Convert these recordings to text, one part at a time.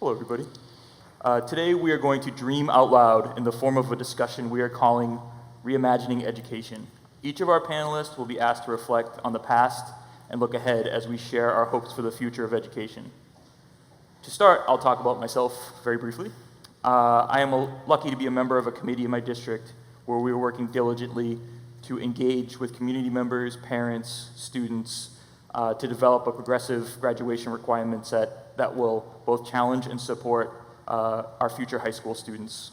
Hello, everybody. Today we are going to dream out loud in the form of a discussion we are calling Reimagining Education. Each of our panelists will be asked to reflect on the past and look ahead as we share our hopes for the future of education. To start, I'll talk about myself very briefly. I am lucky to be a member of a committee in my district where we are working diligently to engage with community members, parents, students, to develop a progressive graduation requirement set that will both challenge and support our future high school students.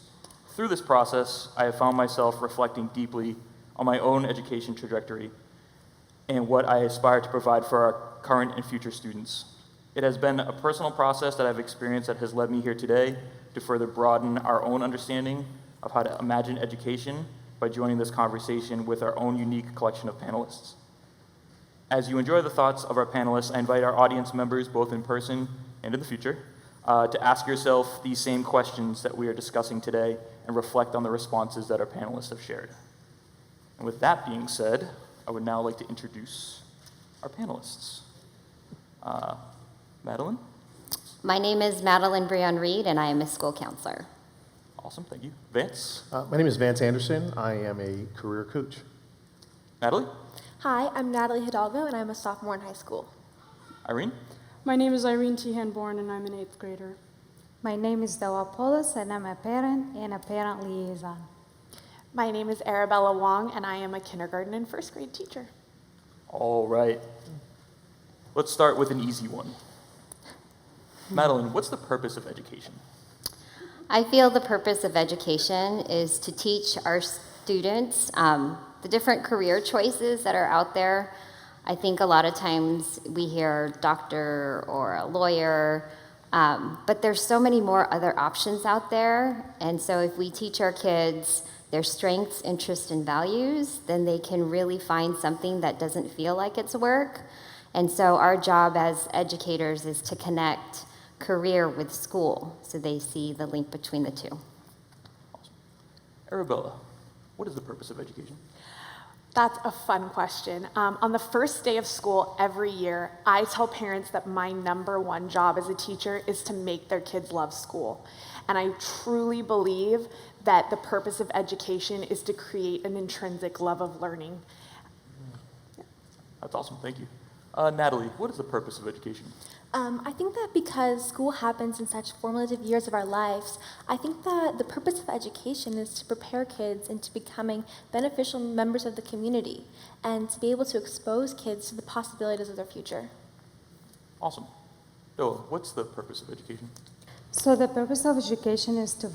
Through this process, I have found myself reflecting deeply on my own education trajectory and what I aspire to provide for our current and future students. It has been a personal process that I've experienced that has led me here today to further broaden our own understanding of how to imagine education by joining this conversation with our own unique collection of panelists. As you enjoy the thoughts of our panelists, I invite our audience members, both in person and in the future, to ask yourself these same questions that we are discussing today and reflect on the responses that our panelists have shared. And with that being said, I would now like to introduce our panelists. Madalyn? My name is Madalyn Brion Reed, and I am a school counselor. Awesome, thank you. Vance? My name is Vance Anderson. I am a career coach. Natalie? Hi, I'm Natalie Hidalgo, and I'm a sophomore in high school. Irene? My name is Irene Tehan-Boren, and I'm an 8th grader. My name is Doaa Polus, and I'm a parent and a parent liaison. My name is Arabella Wang, and I am a kindergarten and first grade teacher. All right. Let's start with an easy one. Madalyn, what's the purpose of education? I feel the purpose of education is to teach our students the different career choices that are out there. I think a lot of times we hear doctor or a lawyer, but there's so many more other options out there. And so if we teach our kids their strengths, interests, and values, then they can really find something that doesn't feel like it's work. And so our job as educators is to connect career with school so they see the link between the two. Awesome. Arabella, what is the purpose of education? That's a fun question. On the first day of school every year, I tell parents that my number one job as a teacher is to make their kids love school. And I truly believe that the purpose of education is to create an intrinsic love of learning. That's awesome, thank you. Natalie, what is the purpose of education? I think that because school happens in such formative years of our lives, I think that the purpose of education is to prepare kids into becoming beneficial members of the community and to be able to expose kids to the possibilities of their future. Awesome. Doaa, what's the purpose of education? So the purpose of education is to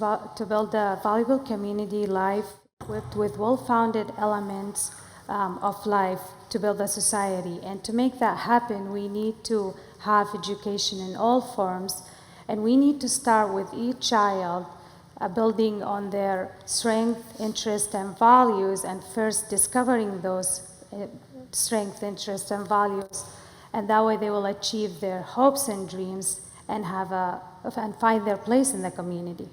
build a valuable community life with well-founded elements of life to build a society. And to make that happen, we need to have education in all forms, and we need to start with each child building on their strength, interest, and values, and first discovering those strengths, interests, and values, and that way they will achieve their hopes and dreams and find their place in the community.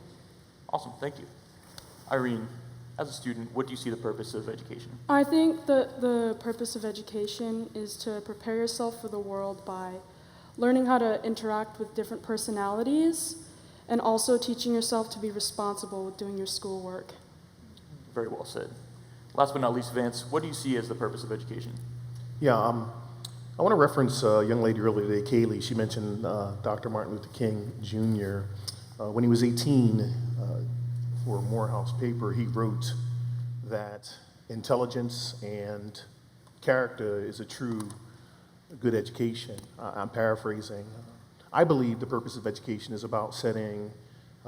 Awesome, thank you. Irene, as a student, what do you see the purpose of education? I think that the purpose of education is to prepare yourself for the world by learning how to interact with different personalities and also teaching yourself to be responsible with doing your schoolwork. Very well said. Last but not least, Vance, what do you see as the purpose of education? Yeah, I want to reference a young lady earlier today, Kaylee. She mentioned Dr. Martin Luther King Jr. When he was 18, for a Morehouse paper, he wrote that intelligence and character is a true good education. I'm paraphrasing. I believe the purpose of education is about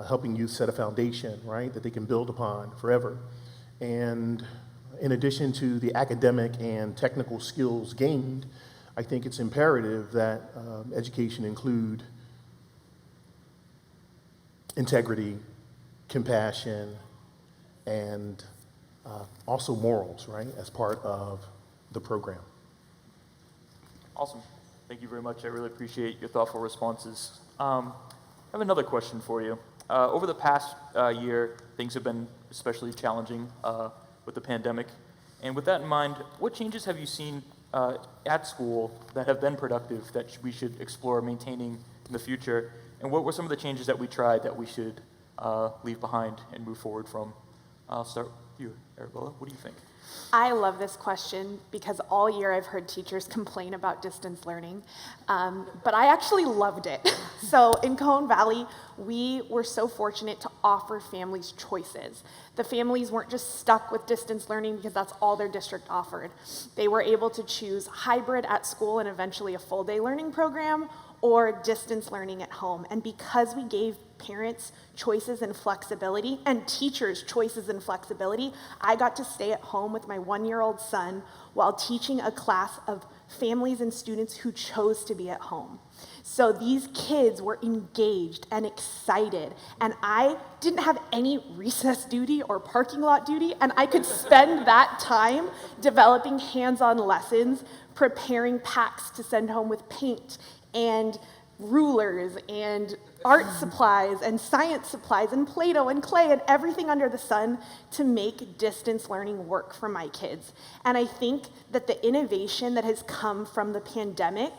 helping youth set a foundation, right, that they can build upon forever. And in addition to the academic and technical skills gained, I think it's imperative that education include integrity, compassion, and also morals, right, as part of the program. Awesome. Thank you very much. I really appreciate your thoughtful responses. I have another question for you. Over the past year, things have been especially challenging with the pandemic. And with that in mind, what changes have you seen at school that have been productive that we should explore maintaining in the future? And what were some of the changes that we tried that we should leave behind and move forward from? I'll start with you, Arabella. What do you think? I love this question because all year I've heard teachers complain about distance learning, but I actually loved it. So in Cajon Valley, we were so fortunate to offer families choices. The families weren't just stuck with distance learning because that's all their district offered. They were able to choose hybrid at school and eventually a full day learning program, or distance learning at home. And because we gave parents choices and flexibility, and teachers choices and flexibility, I got to stay at home with my 1-year-old son while teaching a class of families and students who chose to be at home. So these kids were engaged and excited, and I didn't have any recess duty or parking lot duty, and I could spend that time developing hands-on lessons, preparing packs to send home with paint and rulers and art supplies and science supplies and Play-Doh and clay and everything under the sun to make distance learning work for my kids. And I think that the innovation that has come from the pandemic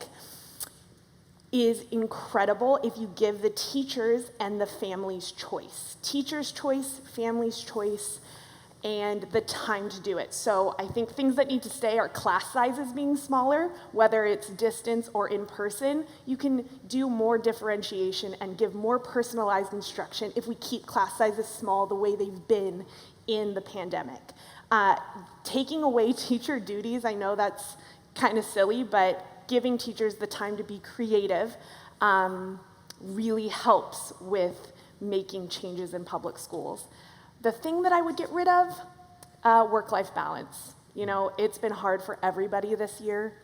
is incredible if you give the teachers and the families choice. Teachers' choice, families' choice, and the time to do it. So I think things that need to stay are class sizes being smaller, whether it's distance or in person. You can do more differentiation and give more personalized instruction if we keep class sizes small the way they've been in the pandemic. Taking away teacher duties, I know that's kind of silly, but giving teachers the time to be creative really helps with making changes in public schools. The thing that I would get rid of, work-life balance. You know, it's been hard for everybody this year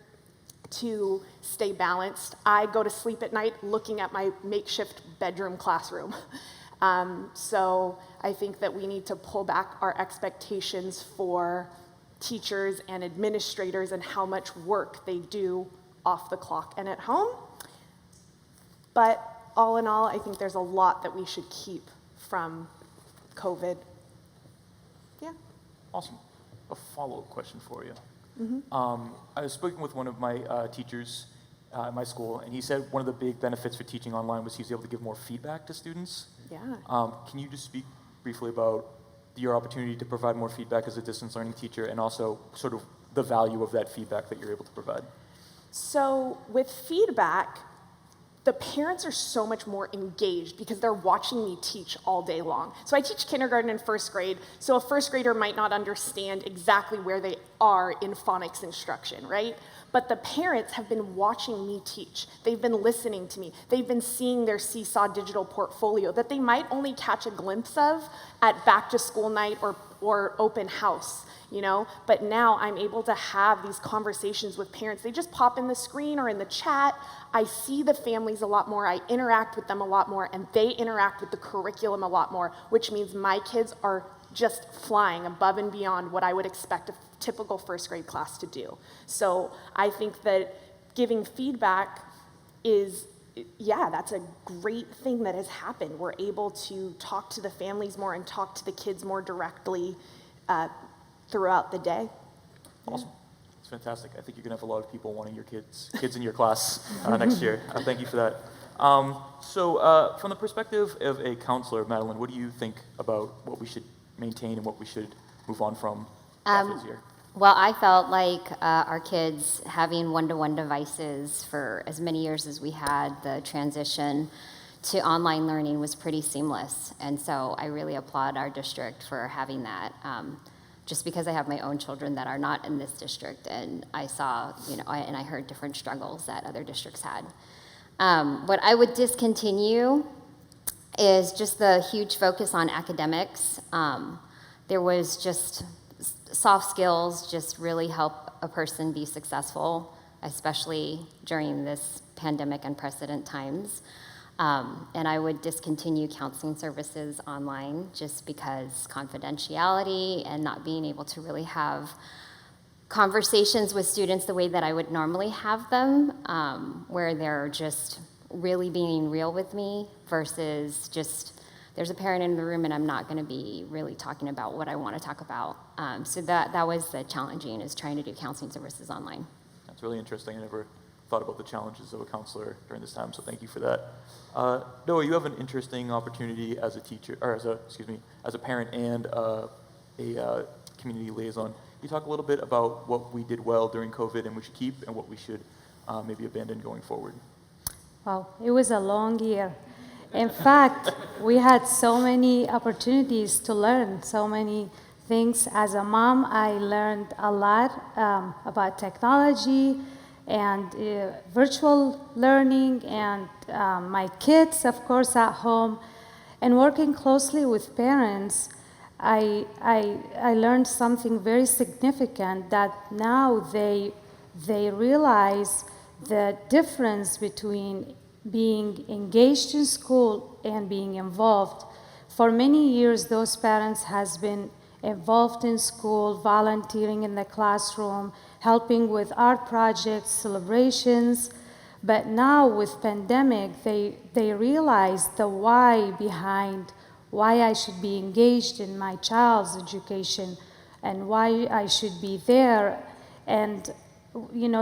to stay balanced. I go to sleep at night looking at my makeshift bedroom classroom. So I think that we need to pull back our expectations for teachers and administrators and how much work they do off the clock and at home. But all in all, I think there's a lot that we should keep from COVID. Yeah. Awesome. A follow-up question for you. I was speaking with one of my teachers at my school, and he said one of the big benefits for teaching online was he was able to give more feedback to students. Yeah. Can you just speak briefly about your opportunity to provide more feedback as a distance learning teacher, and also sort of the value of that feedback that you're able to provide? So with feedback, the parents are so much more engaged because they're watching me teach all day long. So I teach kindergarten and first grade, so a first grader might not understand exactly where they are in phonics instruction, right? But the parents have been watching me teach. They've been listening to me. They've been seeing their Seesaw digital portfolio that they might only catch a glimpse of at back to school night or open house. You know, but now I'm able to have these conversations with parents. They just pop in the screen or in the chat. I see the families a lot more, I interact with them a lot more, and they interact with the curriculum a lot more, which means my kids are just flying above and beyond what I would expect a typical first grade class to do. So I think that giving feedback is, yeah, that's a great thing that has happened. We're able to talk to the families more and talk to the kids more directly throughout the day. Awesome. It's fantastic. I think you're going to have a lot of people wanting your kids in your class next year. Thank you for that. So from the perspective of a counselor, Madalyn, what do you think about what we should maintain and what we should move on from after this year? Well, I felt like our kids having one-to-one devices for as many years as we had, the transition to online learning was pretty seamless. And so I really applaud our district for having that. Just because I have my own children that are not in this district, and I saw, and I heard different struggles that other districts had. What I would discontinue is just the huge focus on academics. There was just soft skills just really help a person be successful, especially during this pandemic unprecedented times. And I would discontinue counseling services online just because confidentiality and not being able to really have conversations with students the way that I would normally have them, where they're just really being real with me versus just there's a parent in the room and I'm not going to be really talking about what I want to talk about. So that was the challenging, is trying to do counseling services online. That's really interesting. I never thought about the challenges of a counselor during this time, so thank you for that. Doaa, you have an interesting opportunity as a teacher, or as a parent and a community liaison. Can you talk a little bit about what we did well during COVID and we should keep, and what we should maybe abandon going forward? Well, it was a long year. In fact, we had so many opportunities to learn, so many things. As a mom, I learned a lot about technology and virtual learning, and my kids, of course, at home. And working closely with parents, I learned something very significant, that now they realize the difference between being engaged in school and being involved. For many years, those parents has been involved in school, volunteering in the classroom, helping with art projects, celebrations. But now with pandemic, they realize the why behind why I should be engaged in my child's education and why I should be there. And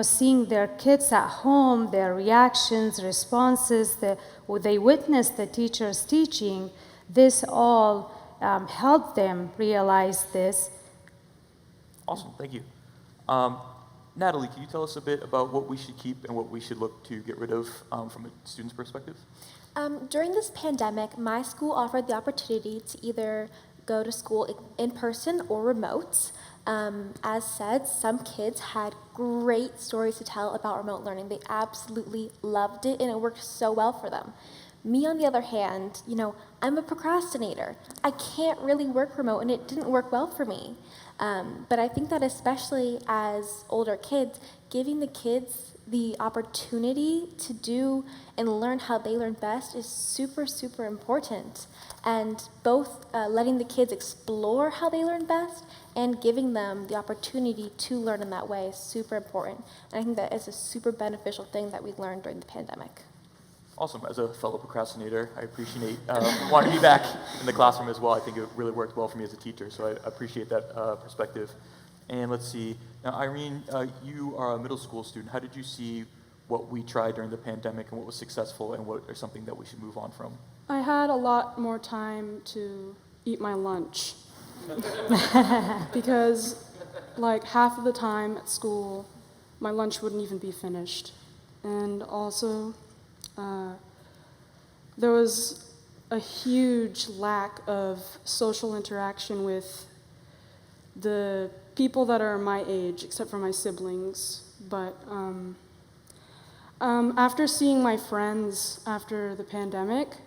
seeing their kids at home, their reactions, responses, they witness the teachers teaching, this all helped them realize this. Awesome, thank you. Natalie, can you tell us a bit about what we should keep and what we should look to get rid of from a student's perspective? During this pandemic, my school offered the opportunity to either go to school in person or remote. As said, some kids had great stories to tell about remote learning. They absolutely loved it, and it worked so well for them. Me, on the other hand, I'm a procrastinator. I can't really work remote, and it didn't work well for me. But I think that especially as older kids, giving the kids the opportunity to do and learn how they learn best is super, super important. And both letting the kids explore how they learn best and giving them the opportunity to learn in that way is super important. And I think that is a super beneficial thing that we learned during the pandemic. Awesome. As a fellow procrastinator, I appreciate wanting to be back in the classroom as well. I think it really worked well for me as a teacher, so I appreciate that perspective. And let's see. Now, Irene, you are a middle school student. How did you see what we tried during the pandemic and what was successful and what is something that we should move on from? I had a lot more time to eat my lunch because like half of the time at school, my lunch wouldn't even be finished. And also, there was a huge lack of social interaction with the people that are my age, except for my siblings. But after seeing my friends after the pandemic,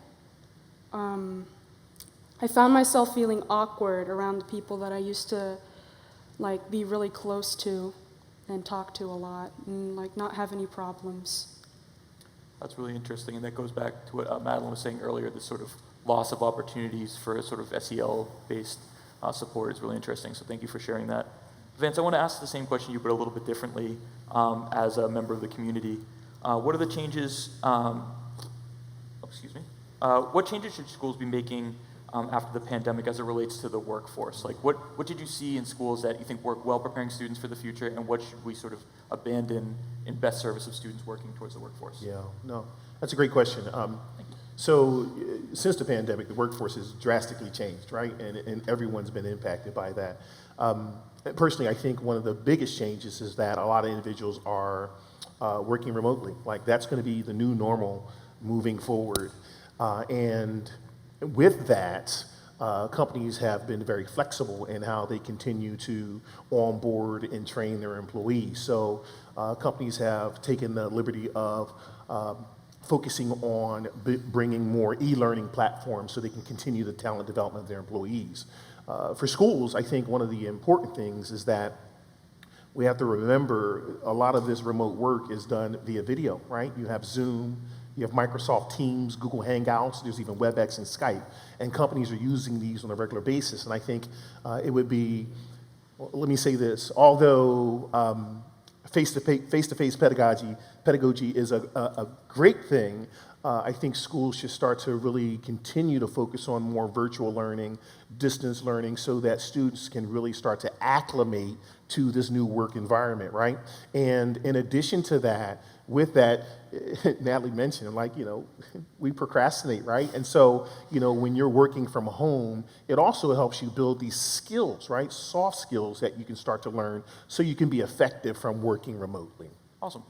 I found myself feeling awkward around the people that I used to be really close to and talk to a lot and not have any problems. That's really interesting, and that goes back to what Madalyn was saying earlier, this sort of loss of opportunities for sort of SEL-based support is really interesting, so thank you for sharing that. Vance, I want to ask the same question you, but a little bit differently as a member of the community. What are the changes, what changes should schools be making after the pandemic as it relates to the workforce? What did you see in schools that you think work well preparing students for the future, and what should we sort of abandon in best service of students working towards the workforce? Yeah, no, that's a great question. So since the pandemic, the workforce has drastically changed, right? And everyone's been impacted by that. Personally, I think one of the biggest changes is that a lot of individuals are working remotely. That's going to be the new normal moving forward. And with that, companies have been very flexible in how they continue to onboard and train their employees. So companies have taken the liberty of focusing on bringing more e-learning platforms so they can continue the talent development of their employees. For schools, I think one of the important things is that we have to remember a lot of this remote work is done via video, right? You have Zoom, you have Microsoft Teams, Google Hangouts, there's even WebEx and Skype, and companies are using these on a regular basis. And I think it would be, let me say this, although face-to-face pedagogy pedagogy is a great thing. I think schools should start to really continue to focus on more virtual learning, distance learning, so that students can really start to acclimate to this new work environment, right? And in addition to that, with that, Natalie mentioned, like, we procrastinate, right? And so, when you're working from home, it also helps you build these skills, right? Soft skills that you can start to learn so you can be effective from working remotely. Awesome.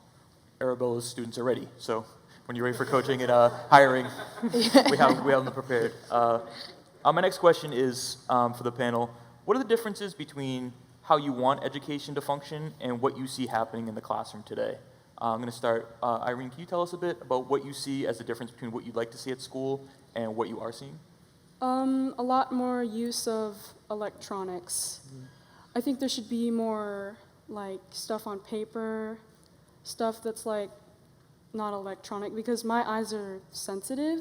Arabella's students are ready, so when you're ready for coaching and hiring, we have them prepared. My next question is for the panel. What are the differences between how you want education to function and what you see happening in the classroom today? I'm going to start. Irene, can you tell us a bit about what you see as the difference between what you'd like to see at school and what you are seeing? A lot more use of electronics. I think there should be more like stuff on paper, stuff that's like not electronic, because my eyes are sensitive,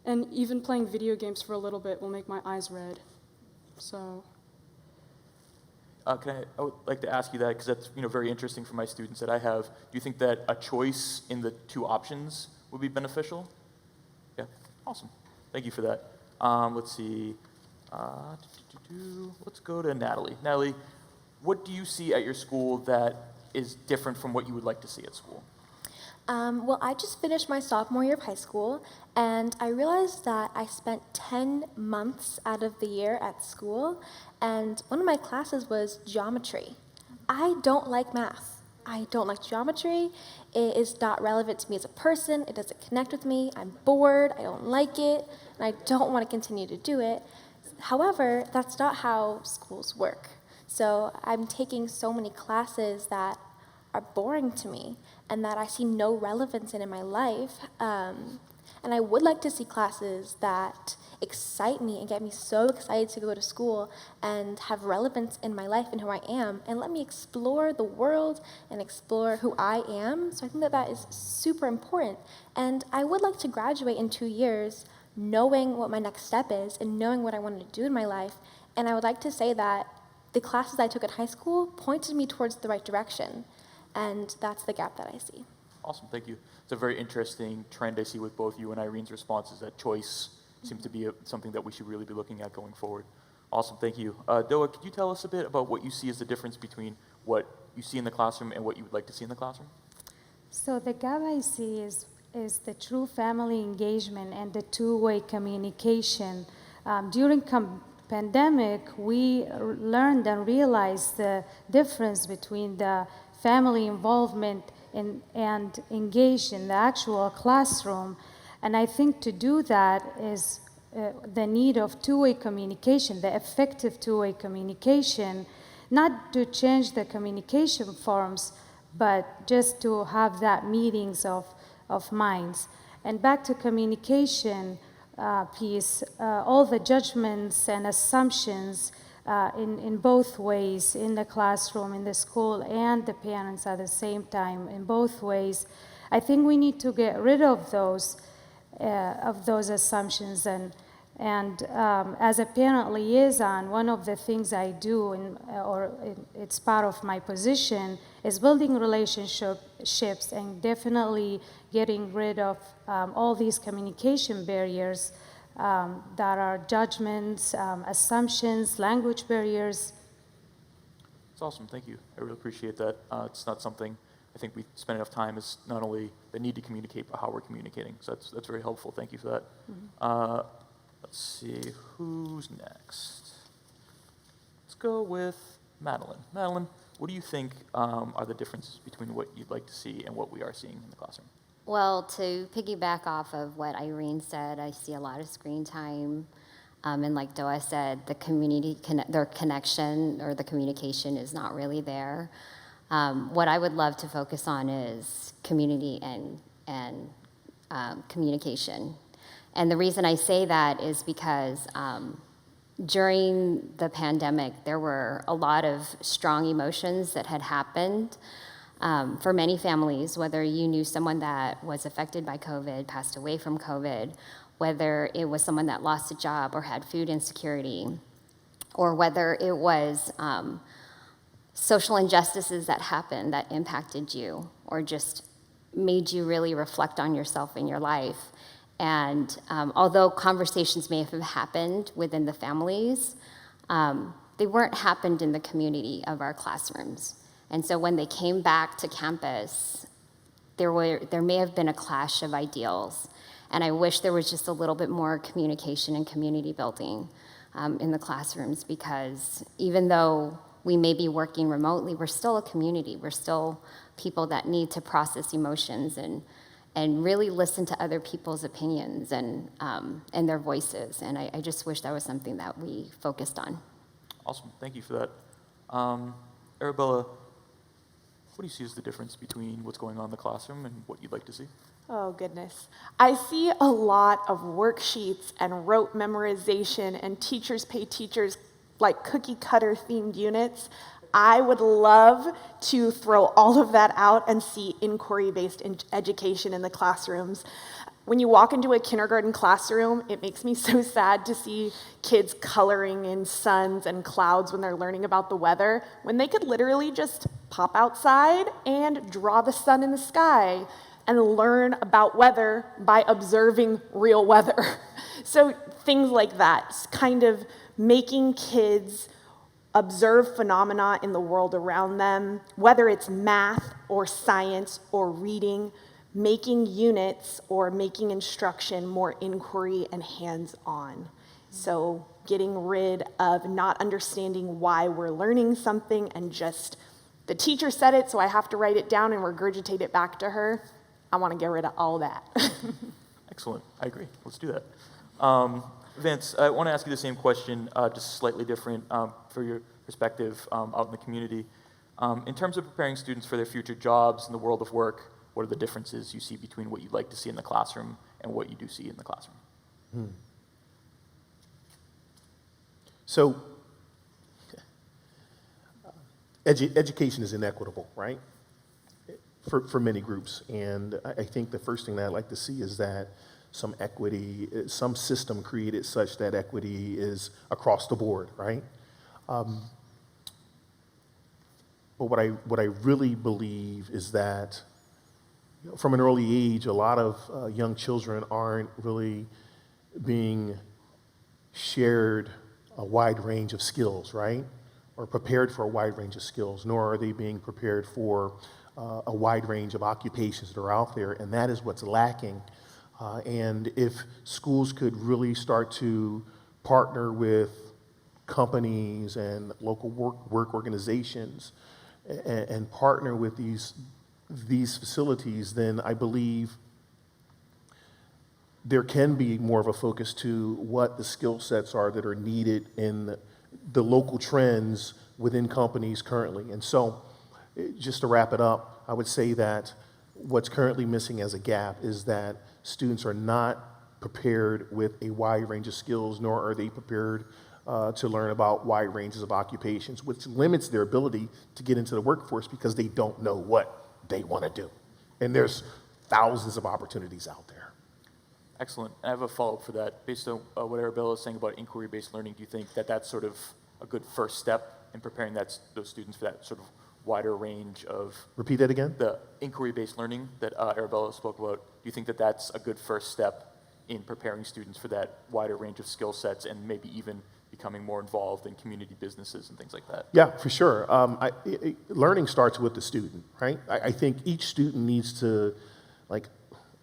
and even playing video games for a little bit will make my eyes red. So. I would like to ask you that because that's very interesting for my students that I have. Do you think that a choice in the two options would be beneficial? Yeah, awesome. Thank you for that. Let's see. Let's go to Natalie. Natalie, what do you see at your school that is different from what you would like to see at school? Well, I just finished my sophomore year of high school, and I realized that I spent 10 months out of the year at school, and one of my classes was geometry. I don't like math. I don't like geometry. It is not relevant to me as a person. It doesn't connect with me. I'm bored. I don't like it, and I don't want to continue to do it. However, that's not how schools work. So I'm taking so many classes that are boring to me and that I see no relevance in my life. And I would like to see classes that excite me and get me so excited to go to school and have relevance in my life and who I am, and let me explore the world and explore who I am. So I think that is super important. And I would like to graduate in 2 years knowing what my next step is and knowing what I want to do in my life. And I would like to say that the classes I took in high school pointed me towards the right direction. And that's the gap that I see. Awesome, thank you. It's a very interesting trend I see with both you and Irene's responses, that choice seems to be something that we should really be looking at going forward. Awesome, thank you. Doaa, could you tell us a bit about what you see as the difference between what you see in the classroom and what you would like to see in the classroom? So the gap I see is the true family engagement and the two-way communication. During pandemic, we learned and realized the difference between the family involvement and engaged in the actual classroom. And I think to do that is the need of two-way communication, the effective two-way communication, not to change the communication forms, but just to have that meetings of minds. And back to communication piece, all the judgments and assumptions in both ways, in the classroom, in the school, and the parents at the same time, in both ways. I think we need to get rid of those assumptions. And as a parent liaison, one of the things I do, it's part of my position, is building relationships and definitely getting rid of all these communication barriers that are judgments, assumptions, language barriers. It's awesome, thank you. I really appreciate that. It's not something I think we spend enough time, is not only the need to communicate, but how we're communicating. So that's very helpful, thank you for that. Mm-hmm. Let's see, who's next? Let's go with Madalyn. Madalyn, what do you think are the differences between what you'd like to see and what we are seeing in the classroom? Well, to piggyback off of what Irene said, I see a lot of screen time. And like Doaa said, their connection or the communication is not really there. What I would love to focus on is community and communication. And the reason I say that is because during the pandemic, there were a lot of strong emotions that had happened for many families, whether you knew someone that was affected by COVID, passed away from COVID, whether it was someone that lost a job or had food insecurity, or whether it was social injustices that happened that impacted you, or just made you really reflect on yourself and your life. And although conversations may have happened within the families, they weren't happened in the community of our classrooms. And so when they came back to campus, there may have been a clash of ideals. And I wish there was just a little bit more communication and community building in the classrooms, because even though we may be working remotely, we're still a community. We're still people that need to process emotions and really listen to other people's opinions and their voices. And I just wish that was something that we focused on. Awesome, thank you for that. Arabella, what do you see as the difference between what's going on in the classroom and what you'd like to see? Oh, goodness. I see a lot of worksheets and rote memorization and teachers pay teachers like cookie cutter themed units. I would love to throw all of that out and see inquiry-based education in the classrooms. When you walk into a kindergarten classroom, it makes me so sad to see kids coloring in suns and clouds when they're learning about the weather, when they could literally just pop outside and draw the sun in the sky and learn about weather by observing real weather. So things like that, kind of making kids observe phenomena in the world around them, whether it's math or science or reading, making units or making instruction more inquiry and hands-on. So getting rid of not understanding why we're learning something and just, the teacher said it, so I have to write it down and regurgitate it back to her. I want to get rid of all that. Excellent, I agree, let's do that. Vance, I want to ask you the same question, just slightly different for your perspective out in the community. In terms of preparing students for their future jobs in the world of work, what are the differences you see between what you'd like to see in the classroom and what you do see in the classroom? So, education is inequitable, right? For many groups. And I think the first thing that I'd like to see is that some equity, some system created such that equity is across the board, right? But what I really believe is that from an early age, a lot of young children aren't really being shared a wide range of skills, right? Or prepared for a wide range of skills, nor are they being prepared for a wide range of occupations that are out there, and that is what's lacking. And if schools could really start to partner with companies and local work organizations and partner with these facilities, then I believe there can be more of a focus to what the skill sets are that are needed in the local trends within companies currently. And so, just to wrap it up, I would say that what's currently missing as a gap is that students are not prepared with a wide range of skills, nor are they prepared to learn about wide ranges of occupations, which limits their ability to get into the workforce because they don't know what they want to do. And there's thousands of opportunities out there. Excellent. I have a follow-up for that. Based on what Arabella is saying about inquiry-based learning, do you think that that's sort of a good first step in preparing those students for that sort of wider range of... Repeat that again? The inquiry-based learning that Arabella spoke about. Do you think that that's a good first step in preparing students for that wider range of skill sets and maybe even becoming more involved in community businesses and things like that? Yeah, for sure. Learning starts with the student, right? I think each student needs to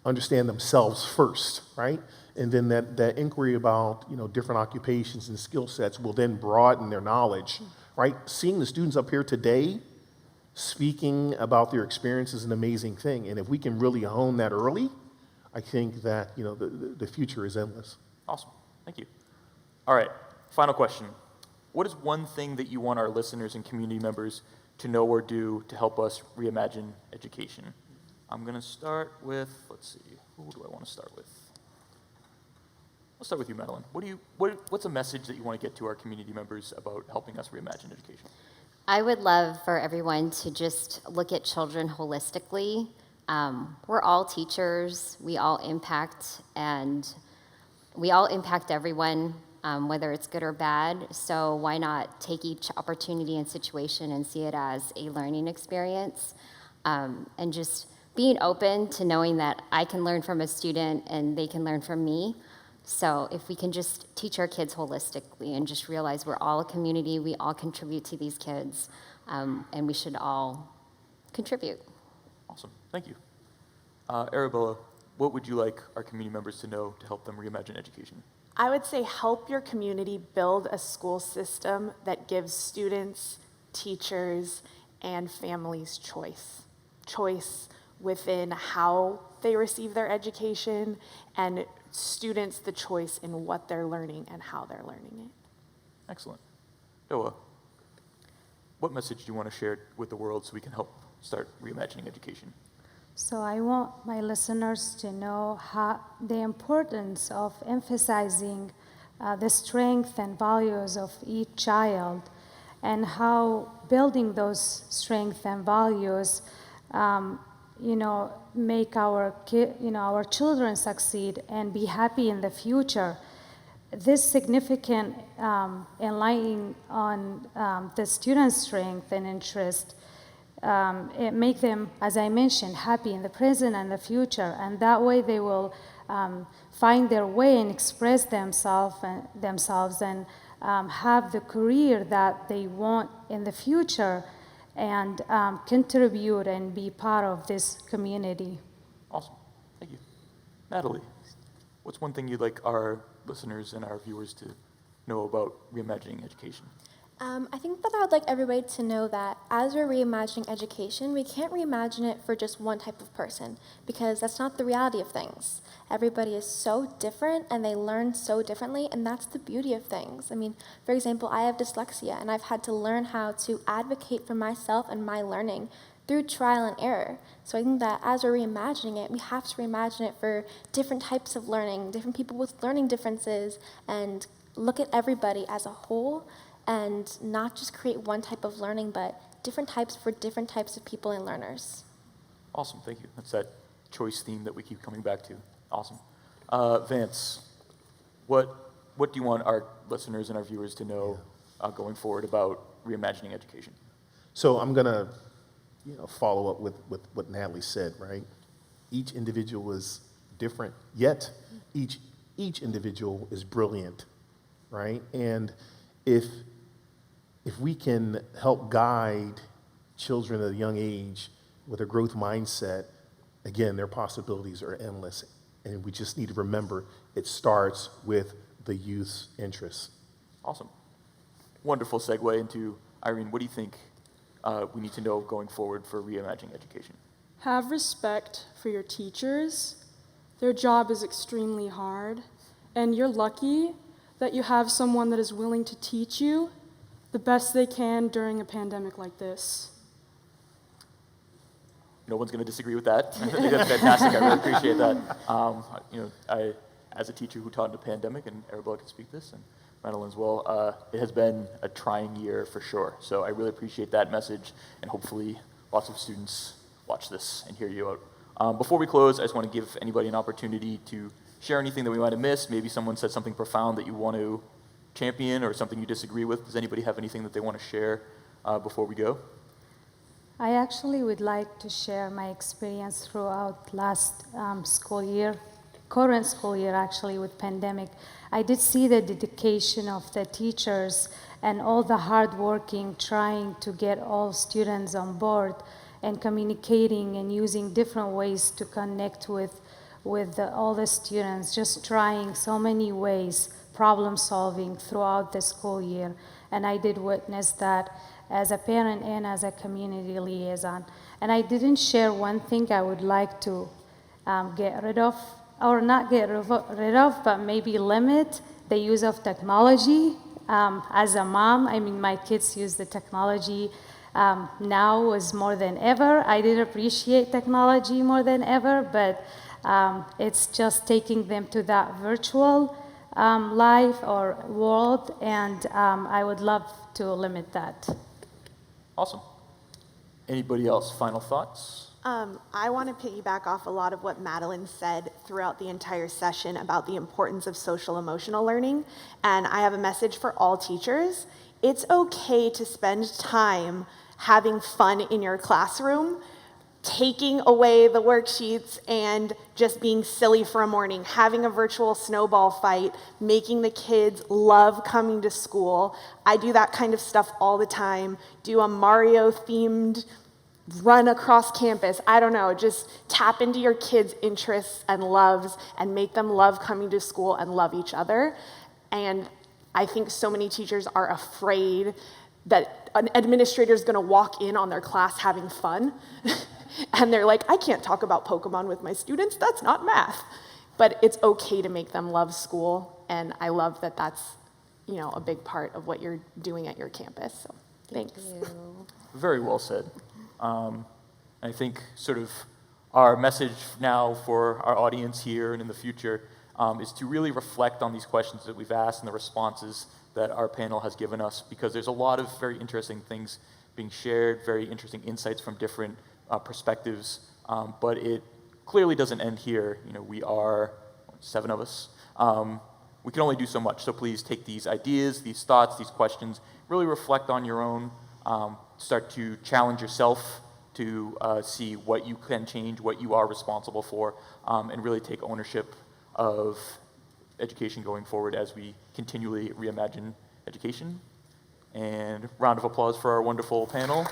understand themselves first, right? And then that inquiry about different occupations and skill sets will then broaden their knowledge, right? Seeing the students up here today speaking about their experience is an amazing thing, and if we can really hone that early, I think that the future is endless. Awesome, thank you. All right, final question. What is one thing that you want our listeners and community members to know or do to help us reimagine education? I'm going to start with, let's see, who do I want to start with? Let's start with you, Madalyn. What's a message that you want to get to our community members about helping us reimagine education? I would love for everyone to just look at children holistically. We're all teachers. We all impact everyone, whether it's good or bad. So why not take each opportunity and situation and see it as a learning experience, and just being open to knowing that I can learn from a student and they can learn from me. So if we can just teach our kids holistically and just realize we're all a community, we all contribute to these kids, and we should all contribute. Awesome. Thank you. Arabella, what would you like our community members to know to help them reimagine education? I would say help your community build a school system that gives students, teachers, and families choice. Choice within how they receive their education, and students the choice in what they're learning and how they're learning it. Excellent. Doaa, what message do you want to share with the world so we can help start reimagining education? So I want my listeners to know the importance of emphasizing the strength and values of each child, and how building those strengths and values, make our children succeed and be happy in the future. This significant enlightening on the students' strength and interest, it make them, as I mentioned, happy in the present and the future, and that way they will find their way and express themselves and have the career that they want in the future, and contribute and be part of this community. Awesome. Thank you. Natalie, what's one thing you'd like our listeners and our viewers to know about reimagining education? I think that I would like everybody to know that as we're reimagining education, we can't reimagine it for just one type of person, because that's not the reality of things. Everybody is so different and they learn so differently, and that's the beauty of things. I mean, for example, I have dyslexia, and I've had to learn how to advocate for myself and my learning through trial and error. So I think that as we're reimagining it, we have to reimagine it for different types of learning, different people with learning differences, and look at everybody as a whole, and not just create one type of learning, but different types for different types of people and learners. Awesome, thank you. That's that choice theme that we keep coming back to. Awesome. Vance, what do you want our listeners and our viewers to know going forward about reimagining education? So I'm gonna, follow up with what Natalie said, right? Each individual is different, yet each individual is brilliant, right? And if we can help guide children at a young age with a growth mindset, again, their possibilities are endless. And we just need to remember it starts with the youth's interests. Awesome. Wonderful segue into Irene. What do you think we need to know going forward for reimagining education? Have respect for your teachers. Their job is extremely hard, and you're lucky that you have someone that is willing to teach you the best they can during a pandemic like this. No one's going to disagree with that. I think that's fantastic. I really appreciate that. I, as a teacher who taught in a pandemic, and Arabella can speak this, and Madalyn as well, it has been a trying year for sure. So I really appreciate that message, and hopefully lots of students watch this and hear you out. Before we close, I just want to give anybody an opportunity to share anything that we might have missed. Maybe someone said something profound that you want to champion, or something you disagree with. Does anybody have anything that they want to share before we go? I actually would like to share my experience throughout last school year, current school year actually, with pandemic. I did see the dedication of the teachers and all the hard working, trying to get all students on board and communicating and using different ways to connect with all the students, just trying so many ways, problem solving throughout the school year. And I did witness that as a parent and as a community liaison. And I didn't share one thing I would like to get rid of, or not get rid of, but maybe limit the use of technology. As a mom, I mean, my kids use the technology now is more than ever. I did appreciate technology more than ever, but it's just taking them to that virtual life or world, and I would love to limit that. Awesome. Anybody else? Final thoughts? I want to piggyback off a lot of what Madalyn said throughout the entire session about the importance of social emotional learning, and I have a message for all teachers. It's okay to spend time having fun in your classroom. taking away the worksheets and just being silly for a morning, having a virtual snowball fight, making the kids love coming to school. I do that kind of stuff all the time. Do a Mario-themed run across campus. I don't know, just tap into your kids' interests and loves and make them love coming to school and love each other. And I think so many teachers are afraid that an administrator is going to walk in on their class having fun. And they're like, I can't talk about Pokemon with my students. That's not math. But it's okay to make them love school. And I love that that's, a big part of what you're doing at your campus. So thanks. Very well said. I think sort of our message now for our audience here and in the future is to really reflect on these questions that we've asked and the responses that our panel has given us, because there's a lot of very interesting things being shared, very interesting insights from different perspectives, but it clearly doesn't end here. We are 7 of us. We can only do so much, so please take these ideas, these thoughts, these questions, really reflect on your own, start to challenge yourself to see what you can change, what you are responsible for, and really take ownership of education going forward as we continually reimagine education. And round of applause for our wonderful panel.